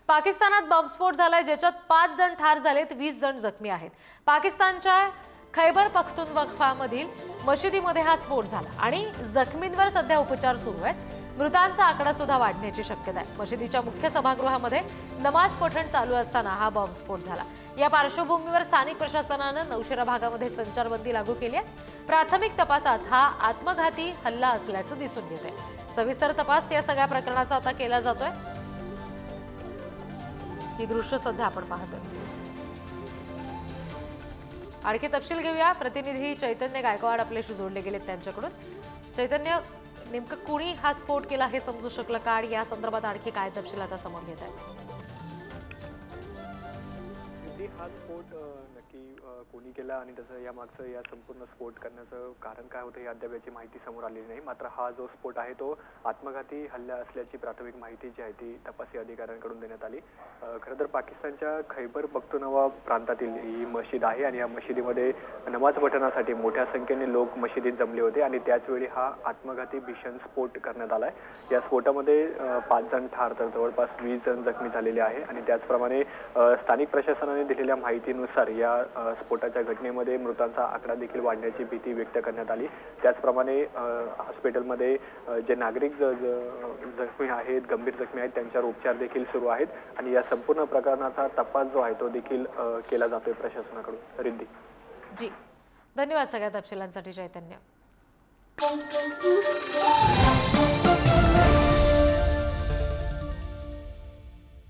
पाकिस्तानात बॉम्बस्फोट झालाय, ज्याच्यात 5 जण ठार झालेत, 20 जण जखमी आहेत। पाकिस्तानच्या खैबर पख्तूनख्वामधील मशिदीमध्ये हा स्फोट झाला आणि जखमींवर सध्या उपचार सुरू आहेत। मृतांचा आकडा सुद्धा वाढण्याची शक्यता आहे। मशिदीच्या मुख्य सभागृहामध्ये नमाज पठण चालू असताना हा बॉम्बस्फोट झाला। या पार्श्वभूमीवर स्थानिक प्रशासनानं नौशेरा भागामध्ये संचारबंदी लागू केली आहे। प्राथमिक तपासात हा आत्मघाती हल्ला असल्याचं दिसून येत आहे। सविस्तर तपास या सगळ्या प्रकरणाचा आता केला जातोय। ही दृश्य सध्या आपण पाहतोय। आणखी तपशील घेऊया, प्रतिनिधी चैतन्य गायकवाड आपल्याशी जोडले गेलेत त्यांच्याकडून। चैतन्य, नेमकं कुणी हा स्फोट केला हे समजू शकलं का आणि या संदर्भात आणखी काय तपशील आता समोर येत आहे? हा स्फोट नक्की कोणी केला आणि त्याचं यामागचं या संपूर्ण स्फोट करण्याचं कारण काय होतं हे अद्याप याची माहिती समोर आलेली नाही। मात्र हा जो स्फोट आहे तो आत्मघाती हल्ला असल्याची प्राथमिक माहिती जी आहे ती तपासी अधिकाऱ्यांकडून देण्यात आली। खरं तर पाकिस्तानच्या खैबर पख्तूनख्वा प्रांतातील ही मशीद आहे आणि या मशिदीमध्ये नमाज पठणासाठी मोठ्या संख्येने लोक मशिदीत जमले होते आणि त्याचवेळी हा आत्मघाती भीषण स्फोट करण्यात आलाय। या स्फोटामध्ये 5 जण ठार तर जवळपास 20 जण जखमी झालेले आहे आणि त्याचप्रमाणे स्थानिक प्रशासनाने दिलेल्या माहितीनुसार या स्फोटाच्या घटनेमध्ये मृतांचा आकडा देखील वाढण्याची भीती व्यक्त करण्यात आली। त्याचप्रमाणे हॉस्पिटलमध्ये जे नागरिक जखमी आहेत, गंभीर जखमी आहेत, त्यांच्यावर उपचार देखील सुरू आहेत आणि या संपूर्ण प्रकरणाचा तपास जो आहे तो देखील केला जातोय प्रशासनाकडून। रिद्धी जी, धन्यवाद सगळ्या तपशिलांसाठी चैतन्य।